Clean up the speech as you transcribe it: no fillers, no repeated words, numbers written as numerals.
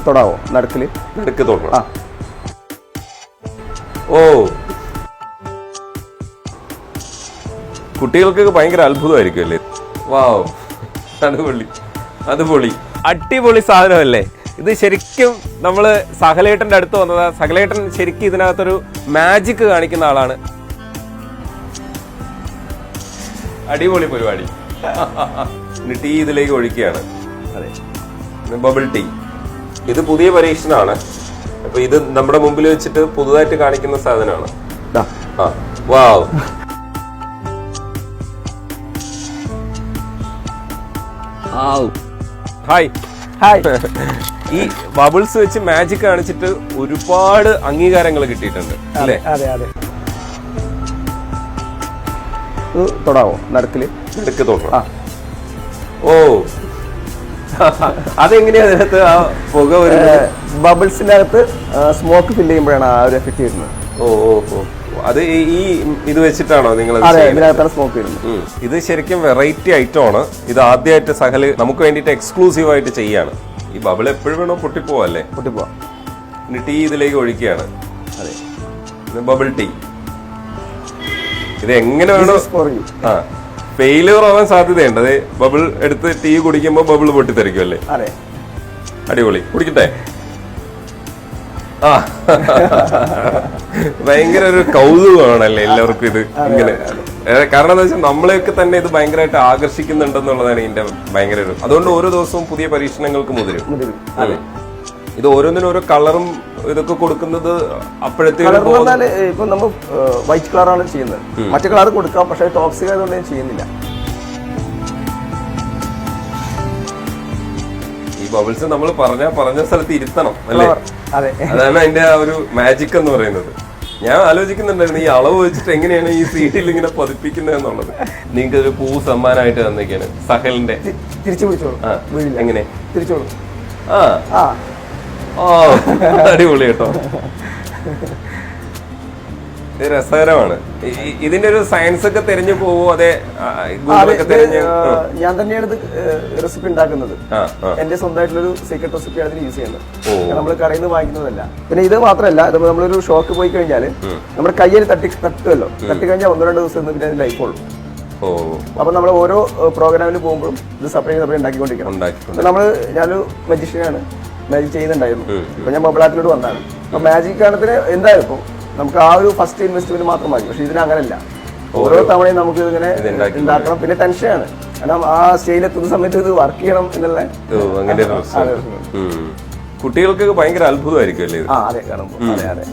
തൊടാവോ നടുക്കില്? നടുക്ക് തൊടണം. ആ ഓ, കുട്ടികൾക്കൊക്കെ ഭയങ്കര അത്ഭുതമായിരിക്കും അല്ലേ? വാവ്, അതുപൊളി, അതുപൊളി, അടിപൊളി സാധനമല്ലേ ഇത്. ശരിക്കും നമ്മള് സഹലേട്ടന്റെ അടുത്ത് വന്നതാ. സഹലേട്ടൻ ശരിക്കും ഇതിനകത്തൊരു മാജിക് കാണിക്കുന്ന ആളാണ്. അടിപൊളി പരിപാടി. ഇനി ടീ ഇതിലേക്ക് ഒഴിക്കുകയാണ്. അതെ, ബബിൾ ടീ. ഇത് പുതിയ പരീക്ഷണമാണ്. അപ്പൊ ഇത് നമ്മുടെ മുമ്പിൽ വെച്ചിട്ട് പുതുതായിട്ട് കാണിക്കുന്ന സാധനമാണ്. വാവ്, ഹായ് ഹായ്. ഈ ബബിൾസ് വെച്ച് മാജിക് കാണിച്ചിട്ട് ഒരുപാട് അംഗീകാരങ്ങൾ കിട്ടിയിട്ടുണ്ട് അല്ലേ? അതെ അതെ. തൊടാവോ നടുക്കില്? നടുക്ക് തൊടണം. ഓ, അതെങ്ങനെയാ അതിനകത്ത് ആ പുക വരുന്നത്? ബബിൾസിന്റെ അകത്ത് സ്മോക്ക് ഫില്ല് ചെയ്യുമ്പോഴാണ് ആ ഒരു എഫക്ട് വരുന്നത്. ഓ ഓ ഓ, അത് ഈ ഇത് വെച്ചിട്ടാണോ നിങ്ങൾ? സ്മോക്ക് വരുന്നത്. ഇത് ശരിക്കും വെറൈറ്റി ഐറ്റം ആണ്. ഇത് ആദ്യമായിട്ട് സഹല് നമുക്ക് വേണ്ടിട്ട് എക്സ്ക്ലൂസീവ് ആയിട്ട് ചെയ്യാണ്. ഈ ബബിൾ എപ്പോഴും വേണോ പൊട്ടിപ്പോവല്ലേ? പൊട്ടിപ്പോവാ. ഇനി ടീ ഇതിലേക്ക് ഒഴിക്കുകയാണ്. അതെ, ബബിൾ ടീ. ഇത് എങ്ങനെ വേണോ ആ ഫെയിലിയർ ആവാൻ സാധ്യതയുണ്ട്. അതെ, ബബിൾ എടുത്ത് ടീ കുടിക്കുമ്പോ ബബിൾ പൊട്ടിത്തെറിക്കും അല്ലേ? അതെ, അടിപൊളി. കുടിക്കട്ടെ? ആ, ഭയങ്കര ഒരു കൗതുകമാണല്ലേ എല്ലാവർക്കും ഇത് ഇങ്ങനെ. കാരണം എന്താ വെച്ചാൽ നമ്മളെയൊക്കെ തന്നെ ഇത് ഭയങ്കരമായിട്ട് ആകർഷിക്കുന്നുണ്ടെന്നുള്ളതാണ് ഇതിന്റെ ഭയങ്കര ഒരു. അതുകൊണ്ട് ഓരോ ദിവസവും പുതിയ പരീക്ഷണങ്ങൾക്ക് മുതിരും. ഇത് ഓരോന്നിനും ഓരോ കളറും ഇതൊക്കെ കൊടുക്കുന്നത് അപ്പോഴത്തേക്കും ഇപ്പൊ നമ്മൾ വൈറ്റ് കളറാണ് ചെയ്യുന്നത്. മറ്റു കളർ കൊടുക്കാം, പക്ഷെ ടോക്സിക് ആയതുകൊണ്ട് ഞാൻ ചെയ്യുന്നില്ല. ഈ ബബിൾസ് നമ്മൾ പറഞ്ഞ സ്ഥലത്ത് ഇരുത്തണം അല്ലേ? അതാണ് അതിന്റെ ആ ഒരു മാജിക് എന്ന് പറയുന്നത്. ഞാൻ ആലോചിക്കുന്നുണ്ടായിരുന്നു ഈ അളവ് വെച്ചിട്ട് എങ്ങനെയാണ് ഈ സീഡിൽ ഇങ്ങനെ പതിപ്പിക്കുന്നത് എന്നുള്ളത്. നിങ്ങൾക്ക് ഒരു പൂ സമ്മാനമായിട്ട് തന്നിരിക്കാണ് സഹലിന്റെ. തിരിച്ചു പിടിച്ചോളൂ. എങ്ങനെ തിരിച്ചോളൂ? ആ, ഓ, അടിപൊളി കേട്ടോ. ഇത് രസകരമാണ്. ഇതിന്റെ ഒരു സയൻസ് ഒക്കെ തെരഞ്ഞു പോവോ? അതെ, ഞാൻ തന്നെയാണ് ഇത് റെസിപ്പി ഉണ്ടാക്കുന്നത്. എന്റെ സ്വന്തമായിട്ടുള്ളൊരു സീക്രട്ട് റെസിപ്പിയാണ് ഇതിന് യൂസ് ചെയ്യുന്നത്. നമ്മൾ കടയിൽ നിന്ന് വാങ്ങിക്കുന്നതല്ല. പിന്നെ ഇത് മാത്രമല്ല, ഇത് നമ്മളൊരു ഷോക്ക് പോയി കഴിഞ്ഞാൽ നമ്മുടെ കയ്യിൽ തട്ടുമല്ലോ. തട്ടി കഴിഞ്ഞാൽ 1-2 ദിവസം പിന്നെ അതിന് ലൈഫ് ഉള്ളൂ. അപ്പൊ നമ്മൾ ഓരോ പ്രോഗ്രാമിന് പോകുമ്പോഴും ഇത് സെപ്പറേറ്റ് ഉണ്ടാക്കിക്കൊണ്ടിരിക്കണം. ഞാനൊരു മജീഷ്യനാണ്, മാജിക് ചെയ്യുന്നുണ്ടായിരുന്നു. ഇപ്പൊ ഞാൻ ബബിളാറ്റിലോട്ട് വന്നതാണ്. അപ്പൊ മാജിക് കാണത്തിന് എന്തായാലും ഇപ്പൊ നമുക്ക് ആ ഒരു ഫസ്റ്റ് ഇൻവെസ്റ്റ്മെന്റ് മാത്രം മതി. പക്ഷെ ഇതിന് അങ്ങനെയല്ല, ഓരോ തവണയും നമുക്ക് ഇങ്ങനെ ഉണ്ടാക്കണം. പിന്നെ ടെൻഷനാണ്, കാരണം ആ സ്റ്റേജിലെത്തുന്ന സമയത്ത് ഇത് വർക്ക് ചെയ്യണം എന്നുള്ള. കുട്ടികൾക്കൊക്കെ ഭയങ്കര അത്ഭുതമായിരിക്കും അല്ലേ? അതെ, കാണുമ്പോൾ. അതെ അതെ.